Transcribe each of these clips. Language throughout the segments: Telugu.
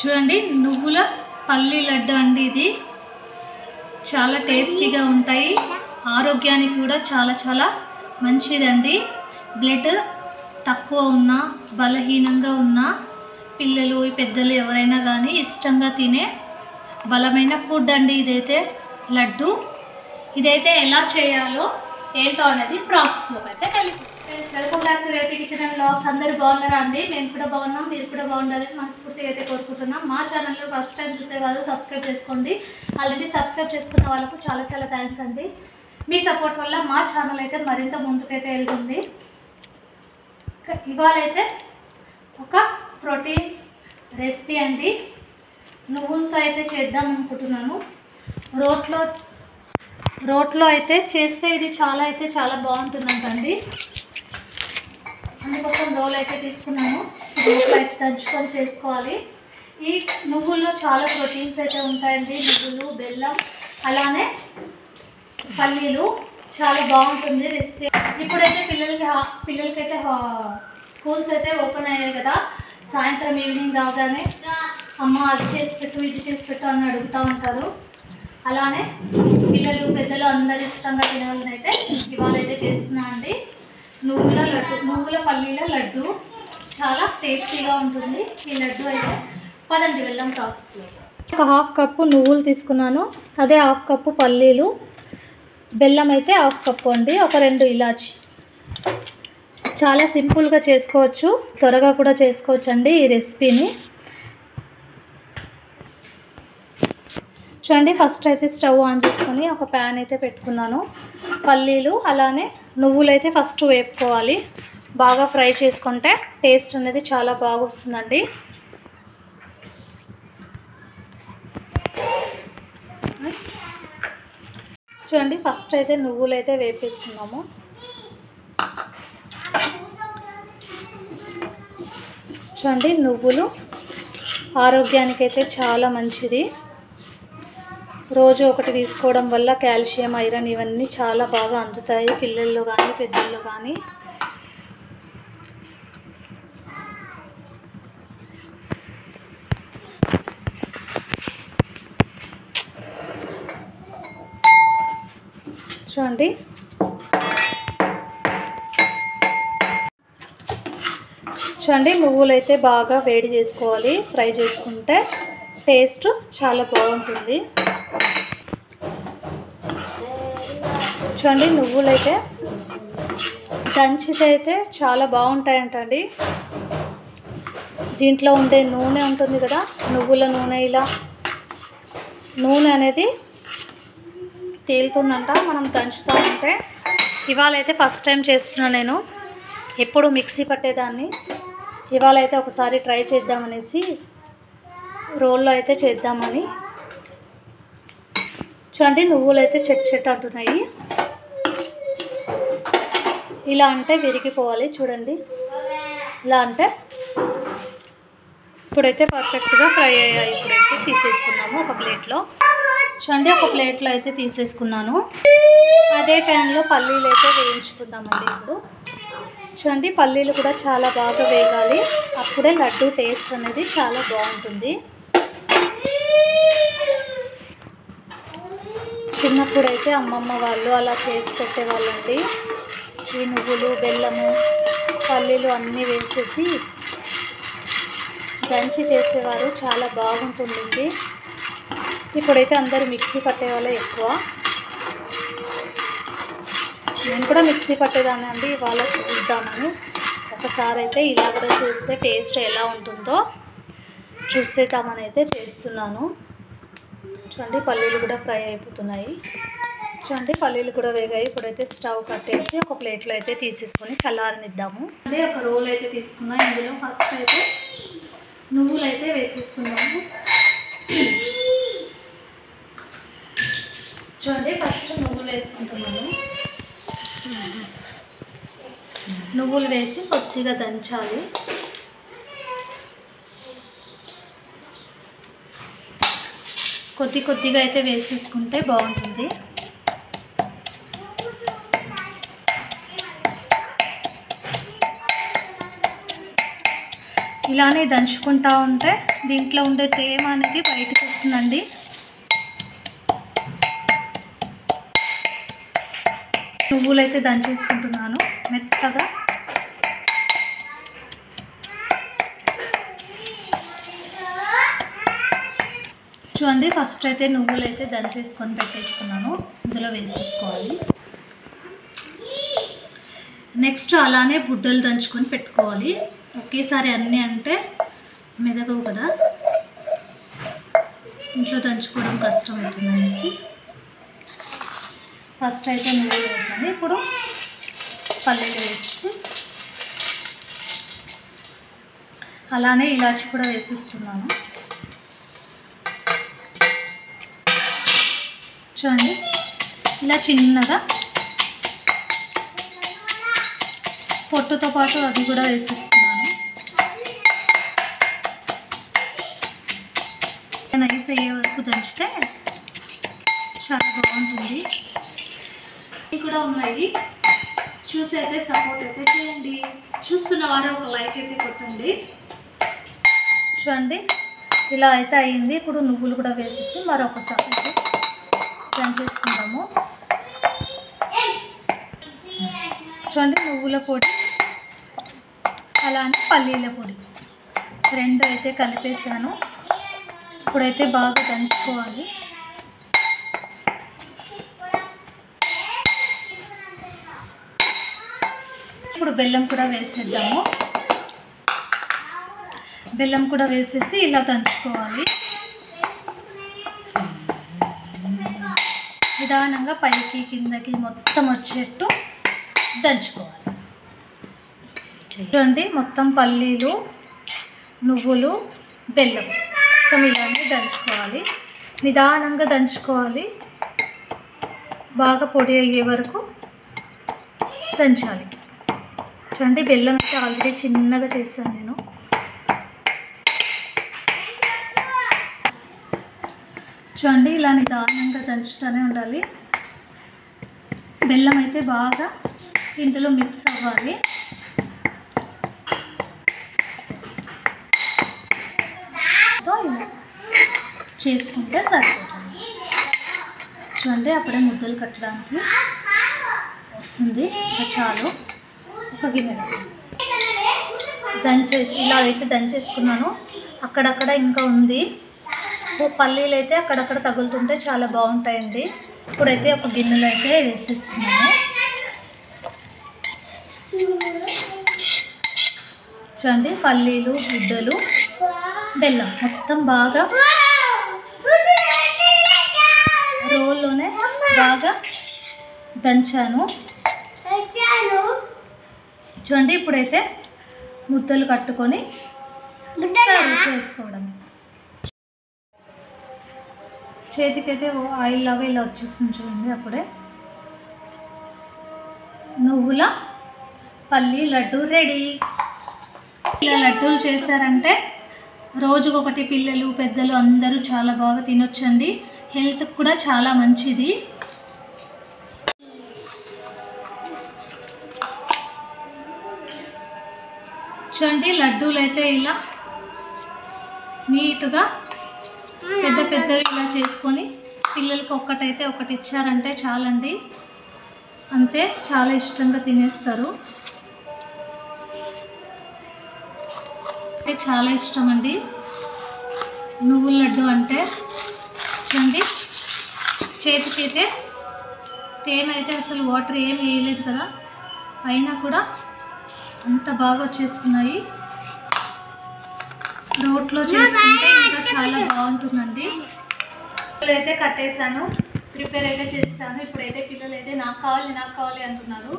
చూడండి నువ్వుల పల్లి లడ్డు అండి. ఇది చాలా టేస్టీగా ఉంటాయి, ఆరోగ్యానికి కూడా చాలా చాలా మంచిదండి. బ్లడ్ తక్కువ ఉన్న, బలహీనంగా ఉన్న పిల్లలు పెద్దలు ఎవరైనా కానీ ఇష్టంగా తినే బలమైన ఫుడ్ అండి ఇదైతే లడ్డు. ఇదైతే ఎలా చేయాలో ఏంటో అనేది ప్రాసెస్లోకి అయితే కలిపి. Welcome back to Revathi kitchen and vlogs. అందరూ బాగున్నారా అండి? మేము కూడా బాగున్నాం, మీరు కూడా బాగుండాలని మనస్ఫూర్తిగా అయితే కోరుకుంటున్నాం. మా ఛానల్లో ఫస్ట్ టైం చూసేవాళ్ళు సబ్స్క్రైబ్ చేసుకోండి. ఆల్రెడీ సబ్స్క్రైబ్ చేసుకున్న వాళ్ళకు చాలా చాలా థ్యాంక్స్ అండి. మీ సపోర్ట్ వల్ల మా ఛానల్ అయితే మరింత ముందుకైతే వెళ్తుంది. ఇవాళ అయితే ఒక ప్రోటీన్ రెసిపీ అండి, నువ్వులతో అయితే చేద్దాం అనుకుంటున్నాను. రోట్లో అయితే చేస్తే ఇది చాలా బాగుంటుందంటండి. అందుకోసం రోల్ అయితే తీసుకున్నాను. రోట్లో అయితే దంచుకొని చేసుకోవాలి. ఈ నువ్వుల్లో చాలా ప్రోటీన్స్ అయితే ఉంటాయండి. నువ్వులు, బెల్లం, అలానే పల్లీలు, చాలా బాగుంటుంది రెసిపీ. ఇప్పుడైతే పిల్లలకైతే స్కూల్స్ అయితే ఓపెన్ అయ్యాయి కదా. సాయంత్రం ఈవినింగ్ రాగానే అమ్మ అది చేసి పెట్టు, ఇది చేసి పెట్టు అని అడుగుతూ ఉంటారు. అలానే పిల్లలు పెద్దలు అందరు ఇష్టంగా తినాలని అయితే ఇవాళ అయితే చేస్తున్నా అండి. నువ్వుల పల్లీల లడ్డు చాలా టేస్టీగా ఉంటుంది ఈ లడ్డు అయితే. పదండి వెళ్దాం ప్రాసెస్లో. ఒక హాఫ్ కప్పు నువ్వులు తీసుకున్నాను, అదే హాఫ్ కప్పు పల్లీలు, బెల్లం అయితే హాఫ్ కప్పు అండి, ఒక 2 ఇలాచి. చాలా సింపుల్గా చేసుకోవచ్చు, త్వరగా కూడా చేసుకోవచ్చు అండి ఈ రెసిపీని. చూడండి, ఫస్ట్ అయితే స్టవ్ ఆన్ చేసుకొని ఒక ప్యాన్ అయితే పెట్టుకున్నాను. పల్లీలు అలానే నువ్వులు అయితే ఫస్ట్ వేపుకోవాలి. బాగా ఫ్రై చేసుకుంటే టేస్ట్ అనేది చాలా బాగా వస్తుందండి. చూడండి, ఫస్ట్ అయితే నువ్వులు అయితే వేపేస్తున్నాము. చూడండి, నువ్వులు ఆరోగ్యానికి అయితే చాలా మంచిది. రోజు ఒకటి తీసుకోవడం వల్ల కాల్షియం, ఐరన్ ఇవన్నీ చాలా బాగా అందుతాయి పిల్లల్లో కానీ పెద్దల్లో కానీ. చూడండి నువ్వులు అయితే బాగా వేడి చేసుకోవాలి. ఫ్రై చేసుకుంటే టేస్ట్ చాలా బాగుంటుంది. చూడండి, నువ్వులు అయితే దంచితే అయితే చాలా బాగుంటాయంటండి. దీంట్లో ఉండే నూనె ఉంటుంది కదా, నువ్వుల నూనె, ఇలా నూనె అనేది తేలుతుందంట మనం దంచుతూ ఉంటే. ఇవాళ అయితే ఫస్ట్ టైం చేస్తున్నాను నేను, ఎప్పుడు మిక్సీ పట్టేదాన్ని. ఇవాళ అయితే ఒకసారి ట్రై చేద్దామనేసి రోల్లో అయితే చేద్దామని. చూడండి, నువ్వులు అయితే చెట్ అంటున్నాయి. ఇలా అంటే విరిగిపోవాలి. చూడండి, ఇలా అంటే ఇప్పుడైతే పర్ఫెక్ట్గా ఫ్రై అయ్యాయి. ఇప్పుడైతే తీసేసుకున్నాము ఒక ప్లేట్లో. చూడండి, ఒక ప్లేట్లో అయితే తీసేసుకున్నాను. అదే ప్యాన్లో పల్లీలు అయితే వేయించుకుందామండి ఇప్పుడు. చూడండి, పల్లీలు కూడా చాలా బాగా వేగాలి, అప్పుడే లడ్డు టేస్ట్ అనేది చాలా బాగుంటుంది. చిన్నప్పుడైతే అమ్మమ్మ వాళ్ళు అలా చేసి పెట్టేవాళ్ళండి. ఈ నువ్వులు, బెల్లము, పల్లీలు అన్నీ వేసేసి దంచి చేసేవారు, చాలా బాగుంటుంది. ఇప్పుడైతే అందరూ మిక్సీ పట్టేవాళ్ళే ఎక్కువ. నేను కూడా మిక్సీ పట్టేదాన్ని అండి. ఇవాళ చూద్దామని ఒకసారి అయితే ఇలా కూడా చూస్తే టేస్ట్ ఎలా ఉంటుందో చూసేద్దామని అయితే చేస్తున్నాను. చూడండి, పల్లీలు కూడా ఫ్రై అయిపోతున్నాయి. చూడండి, పల్లీలు కూడా వేగాయి. ఇప్పుడైతే స్టవ్ కట్టేసి ఒక ప్లేట్లో అయితే తీసేసుకొని చల్లారనిద్దాము. అదే ఒక రోల్ అయితే తీసుకున్నాం. ఇందులో ఫస్ట్ అయితే నువ్వులు అయితే వేసేసుకున్నాము. చూడండి, ఫస్ట్ నువ్వులు వేసుకుంటున్నాము. నువ్వులు వేసి కొద్దిగా దంచాలి. కొద్దిగా అయితే వేసేసుకుంటే బాగుంటుంది. ఇలానే దంచుకుంటూ ఉంటే దీంట్లో ఉండే తేమ అనేది బయటకు వస్తుందండి. నువ్వులైతే దంచేసుకుంటున్నాను మెత్తగా. చూడండి, ఫస్ట్ అయితే నువ్వులైతే దంచేసుకొని పెట్టేసుకున్నాను, ఇందులో వేసేసుకోవాలి. నెక్స్ట్ అలానే బుడ్డలు దంచుకొని పెట్టుకోవాలి. ఒకేసారి అన్నీ అంటే మెదగవు కదా, ఇంట్లో దంచుకోవడం కష్టం అవుతుంది అనేసి ఫస్ట్ అయితే నువ్వులు వేసాను. ఇప్పుడు పల్లీలు వేసి అలానే ఇలాచి కూడా వేసిస్తున్నాను. చూడండి, ఇలా చిన్నగా పొట్టుతో పాటు అది కూడా వేసిస్తున్నాను. నైస్ అయ్యే వరకు దంచితే చాలా బాగుంటుంది. ఇవి కూడా ఉన్నాయి, చూసి అయితే సపోర్ట్ అయితే చేయండి. చూస్తున్న వారు ఒక లైక్ అయితే కొట్టండి. చూడండి, ఇలా అయితే అయింది. ఇప్పుడు నువ్వులు కూడా వేసేసి మరొకసారి అయితే దంచేసుకుందాము. చూడండి, నువ్వుల పొడి అలానే పల్లీల పొడి రెండు అయితే కలిపేసాను. ఇప్పుడైతే బాగా దంచుకోవాలి. ఇప్పుడు బెల్లం కూడా వేసేద్దాము. బెల్లం కూడా వేసేసి ఇలా దంచుకోవాలి. నిదానంగా పైకి కిందకి మొత్తం వచ్చేట్టు దంచుకోవాలి. చూడండి, మొత్తం పల్లీలు నువ్వులు బెల్లం మొత్తం ఇలానే దంచుకోవాలి. నిదానంగా దంచుకోవాలి, బాగా పొడి అయ్యే వరకు దంచాలి. చూడండి, బెల్లం అయితే ఆల్రెడీ చిన్నగా చేశాను నేను. చూడండి, ఇలా నిదానంగా దంచుతూనే ఉండాలి. బెల్లం అయితే బాగా ఇందులో మిక్స్ అవ్వాలి. ఇలా చేసుకుంటే సరిపోతుంది. చూడండి, అప్పుడే ముద్దలు కట్టడానికి వస్తుంది. ఇంకా చాలు, ఒక గిన్నె ఇలా అయితే దంచేసుకున్నాను. అక్కడక్కడ ఇంకా ఉంది. పల్లీలు అయితే అక్కడక్కడ తగులుతుంటే చాలా బాగుంటాయండి. ఇప్పుడైతే ఒక గిన్నెలో అయితే వేసేస్తున్నాను. చూడండి, పల్లీలు గుడ్డలు బెల్లం మొత్తం బాగా రోల్లోనే బాగా దంచాను. చూడండి, ఇప్పుడైతే ముద్దలు కట్టుకొని సర్వ్ చేసుకోవడం. చేతికైతే ఆయిల్ లాగా ఇలా వచ్చేస్తుంది చూడండి. అప్పుడే నువ్వుల పల్లి లడ్డు రెడీ. ఇలా లడ్డూలు చేశారంటే రోజుకొకటి పిల్లలు పెద్దలు అందరూ చాలా బాగా తినొచ్చండి. హెల్త్కి కూడా చాలా మంచిది. చూడండి, లడ్డూలు అయితే ఇలా నీట్గా పెద్ద పెద్దవి ఇలా చేసుకొని పిల్లలకి ఒక్కటైతే ఒకటి ఇచ్చారంటే చాలండి, అంతే, చాలా ఇష్టంగా తినేస్తారు. అంటే చాలా ఇష్టం అండి నువ్వుల లడ్డు అంటే. చూడండి, చేతికి అయితే తేమ అయితే అసలు వాటర్ ఏం వేయలేదు కదా, అయినా కూడా అంత బాగా వచ్చేస్తున్నాయి. రోట్లో చేసుకుంటే ఇంకా చాలా బాగుంటుందండి. అయితే కట్టేశాను, ప్రిపేర్ అయితే చేసాను. ఇప్పుడైతే పిల్లలు అయితే నాకు కావాలి అంటున్నారు.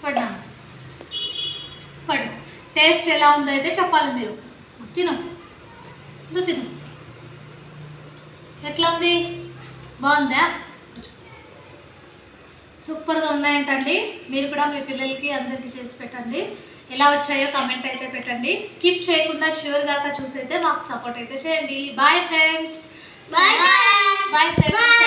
పడ్డాను పడు టేస్ట్ ఎలా ఉందో అయితే చెప్పాలి మీరు. తిను, నువ్వు తిను. ఎట్లా ఉంది? బాగుందా? సూపర్గా ఉన్నాయంటండి. మీరు కూడా మీ పిల్లలకి అందరికీ చేసి పెట్టండి. ఎలా వచ్చాయో కామెంట్ అయితే పెట్టండి. స్కిప్ చేయకుండా చివరి దాకా చూసైతే మాకు సపోర్ట్ అయితే చేయండి. Bye friends. Bye friends.